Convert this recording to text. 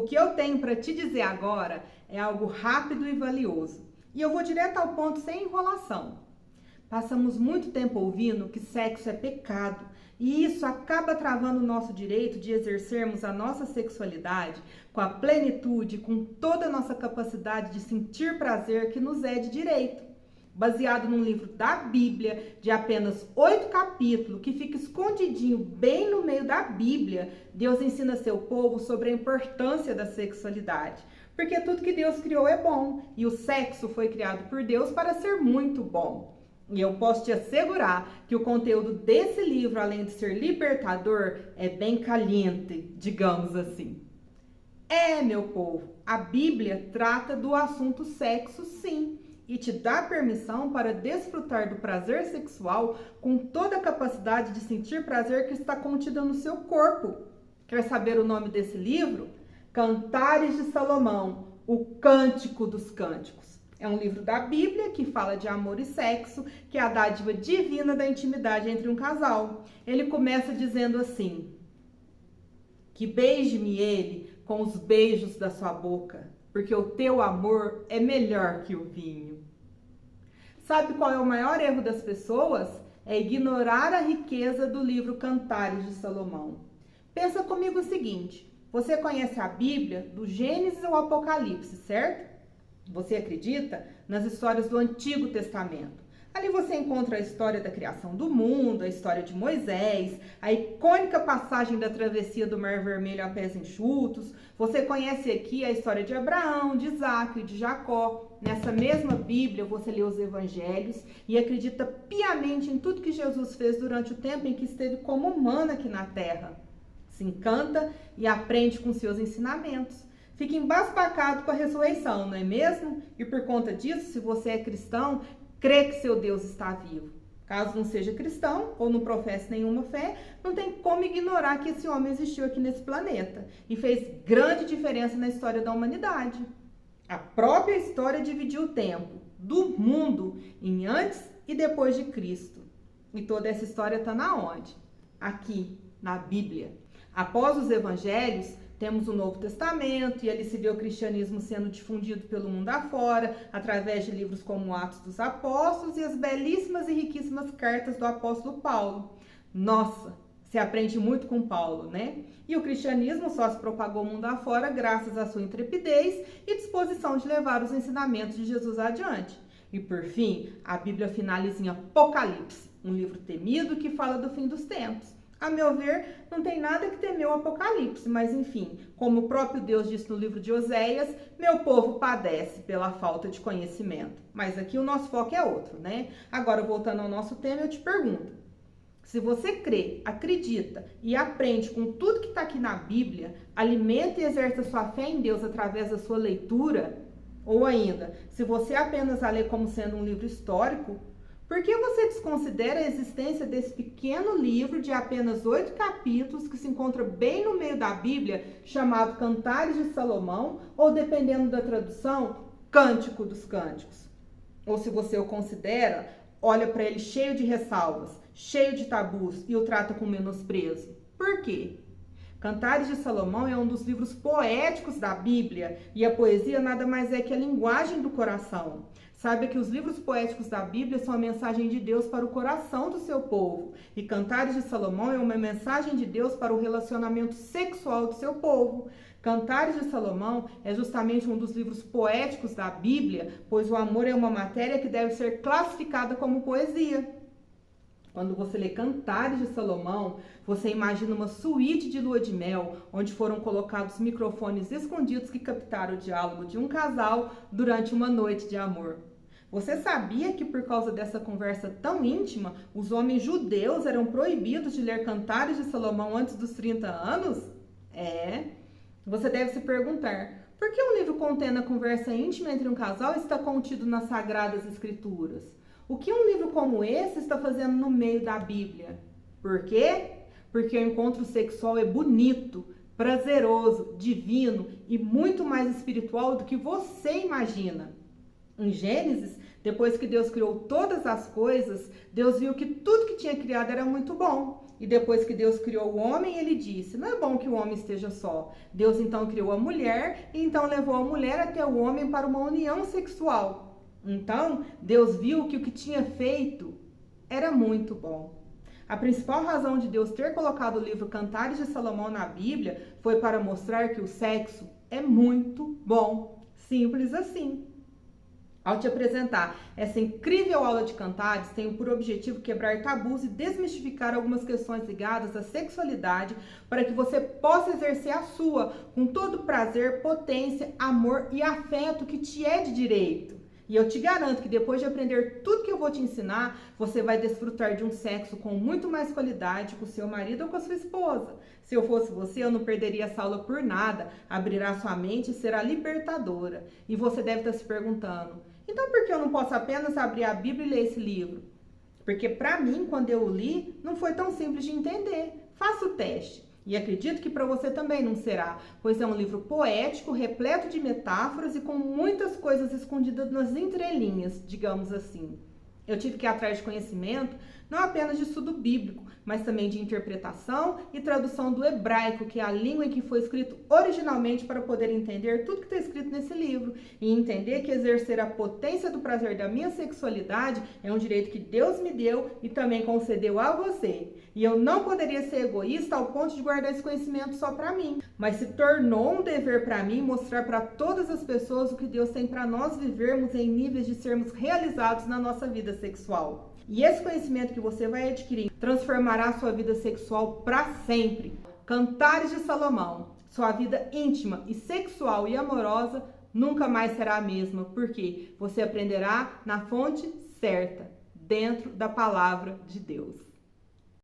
que eu tenho para te dizer agora é algo rápido e valioso. E eu vou direto ao ponto sem enrolação. Passamos muito tempo ouvindo que sexo é pecado e isso acaba travando o nosso direito de exercermos a nossa sexualidade com a plenitude, com toda a nossa capacidade de sentir prazer que nos é de direito. Baseado num livro da Bíblia, de apenas 8 capítulos, que fica escondidinho bem no meio da Bíblia, Deus ensina seu povo sobre a importância da sexualidade. Porque tudo que Deus criou é bom, e o sexo foi criado por Deus para ser muito bom. E eu posso te assegurar que o conteúdo desse livro, além de ser libertador, é bem caliente, digamos assim. Meu povo, a Bíblia trata do assunto sexo, sim, e te dá permissão para desfrutar do prazer sexual com toda a capacidade de sentir prazer que está contida no seu corpo. Quer saber o nome desse livro? Cantares de Salomão, o Cântico dos Cânticos. É um livro da Bíblia que fala de amor e sexo, que é a dádiva divina da intimidade entre um casal. Ele começa dizendo assim: que beije-me ele com os beijos da sua boca, porque o teu amor é melhor que o vinho. Sabe qual é o maior erro das pessoas? É ignorar a riqueza do livro Cantares de Salomão. Pensa comigo o seguinte: você conhece a Bíblia do Gênesis ao Apocalipse, certo? Você acredita nas histórias do Antigo Testamento. Ali você encontra a história da criação do mundo, a história de Moisés, a icônica passagem da travessia do Mar Vermelho a pés enxutos. Você conhece aqui a história de Abraão, de Isaac e de Jacó. Nessa mesma Bíblia você lê os evangelhos e acredita piamente em tudo que Jesus fez durante o tempo em que esteve como humano aqui na terra. Se encanta e aprende com seus ensinamentos. Fica embasbacado com a ressurreição, não é mesmo? E por conta disso, se você é cristão, crê que seu Deus está vivo. Caso não seja cristão ou não professe nenhuma fé, não tem como ignorar que esse homem existiu aqui nesse planeta e fez grande diferença na história da humanidade. A própria história dividiu o tempo do mundo em antes e depois de Cristo. E toda essa história está na onde? Aqui, na Bíblia. Após os evangelhos, temos o Novo Testamento e ali se vê o cristianismo sendo difundido pelo mundo afora, através de livros como Atos dos Apóstolos e as belíssimas e riquíssimas cartas do apóstolo Paulo. Nossa, se aprende muito com Paulo, né? E o cristianismo só se propagou o mundo afora graças à sua intrepidez e disposição de levar os ensinamentos de Jesus adiante. E por fim, a Bíblia finaliza em Apocalipse, um livro temido que fala do fim dos tempos. A meu ver, não tem nada que temer o Apocalipse, mas enfim, como o próprio Deus disse no livro de Oséias, meu povo padece pela falta de conhecimento. Mas aqui o nosso foco é outro, né? Agora, voltando ao nosso tema, eu te pergunto, se você crê, acredita e aprende com tudo que está aqui na Bíblia, alimenta e exerce a sua fé em Deus através da sua leitura, ou ainda, se você apenas a lê como sendo um livro histórico, por que você desconsidera a existência desse pequeno livro de apenas 8 capítulos que se encontra bem no meio da Bíblia, chamado Cantares de Salomão, ou dependendo da tradução, Cântico dos Cânticos? Ou se você o considera, olha para ele cheio de ressalvas, cheio de tabus e o trata com menosprezo. Por quê? Cantares de Salomão é um dos livros poéticos da Bíblia e a poesia nada mais é que a linguagem do coração. Saiba que os livros poéticos da Bíblia são a mensagem de Deus para o coração do seu povo. E Cantares de Salomão é uma mensagem de Deus para o relacionamento sexual do seu povo. Cantares de Salomão é justamente um dos livros poéticos da Bíblia, pois o amor é uma matéria que deve ser classificada como poesia. Quando você lê Cantares de Salomão, você imagina uma suíte de lua de mel, onde foram colocados microfones escondidos que captaram o diálogo de um casal durante uma noite de amor. Você sabia que por causa dessa conversa tão íntima, os homens judeus eram proibidos de ler Cantares de Salomão antes dos 30 anos? Você deve se perguntar, por que um livro contendo a conversa íntima entre um casal está contido nas Sagradas Escrituras? O que um livro como esse está fazendo no meio da Bíblia? Por quê? Porque o encontro sexual é bonito, prazeroso, divino e muito mais espiritual do que você imagina. Em Gênesis, depois que Deus criou todas as coisas, Deus viu que tudo que tinha criado era muito bom. E depois que Deus criou o homem, ele disse: não é bom que o homem esteja só. Deus então criou a mulher e então levou a mulher até o homem para uma união sexual. Então, Deus viu que o que tinha feito era muito bom. A principal razão de Deus ter colocado o livro Cantares de Salomão na Bíblia foi para mostrar que o sexo é muito bom. Simples assim. Ao te apresentar essa incrível aula de Cantares, tenho por objetivo quebrar tabus e desmistificar algumas questões ligadas à sexualidade para que você possa exercer a sua com todo prazer, potência, amor e afeto que te é de direito. E eu te garanto que depois de aprender tudo que eu vou te ensinar, você vai desfrutar de um sexo com muito mais qualidade com seu marido ou com a sua esposa. Se eu fosse você, eu não perderia essa aula por nada. Abrirá sua mente e será libertadora. E você deve estar se perguntando: então por que eu não posso apenas abrir a Bíblia e ler esse livro? Porque para mim, quando eu li, não foi tão simples de entender. Faça o teste. E acredito que para você também não será, pois é um livro poético, repleto de metáforas e com muitas coisas escondidas nas entrelinhas, digamos assim. Eu tive que ir atrás de conhecimento, não apenas de estudo bíblico, mas também de interpretação e tradução do hebraico, que é a língua em que foi escrito originalmente, para poder entender tudo que está escrito nesse livro e entender que exercer a potência do prazer da minha sexualidade é um direito que Deus me deu e também concedeu a você. E eu não poderia ser egoísta ao ponto de guardar esse conhecimento só para mim, mas se tornou um dever para mim mostrar para todas as pessoas o que Deus tem para nós vivermos em níveis de sermos realizados na nossa vida sexual. E esse conhecimento que você vai adquirir transformará a sua vida sexual para sempre. Cantares de Salomão. Sua vida íntima e sexual e amorosa nunca mais será a mesma, porque você aprenderá na fonte certa, dentro da palavra de Deus.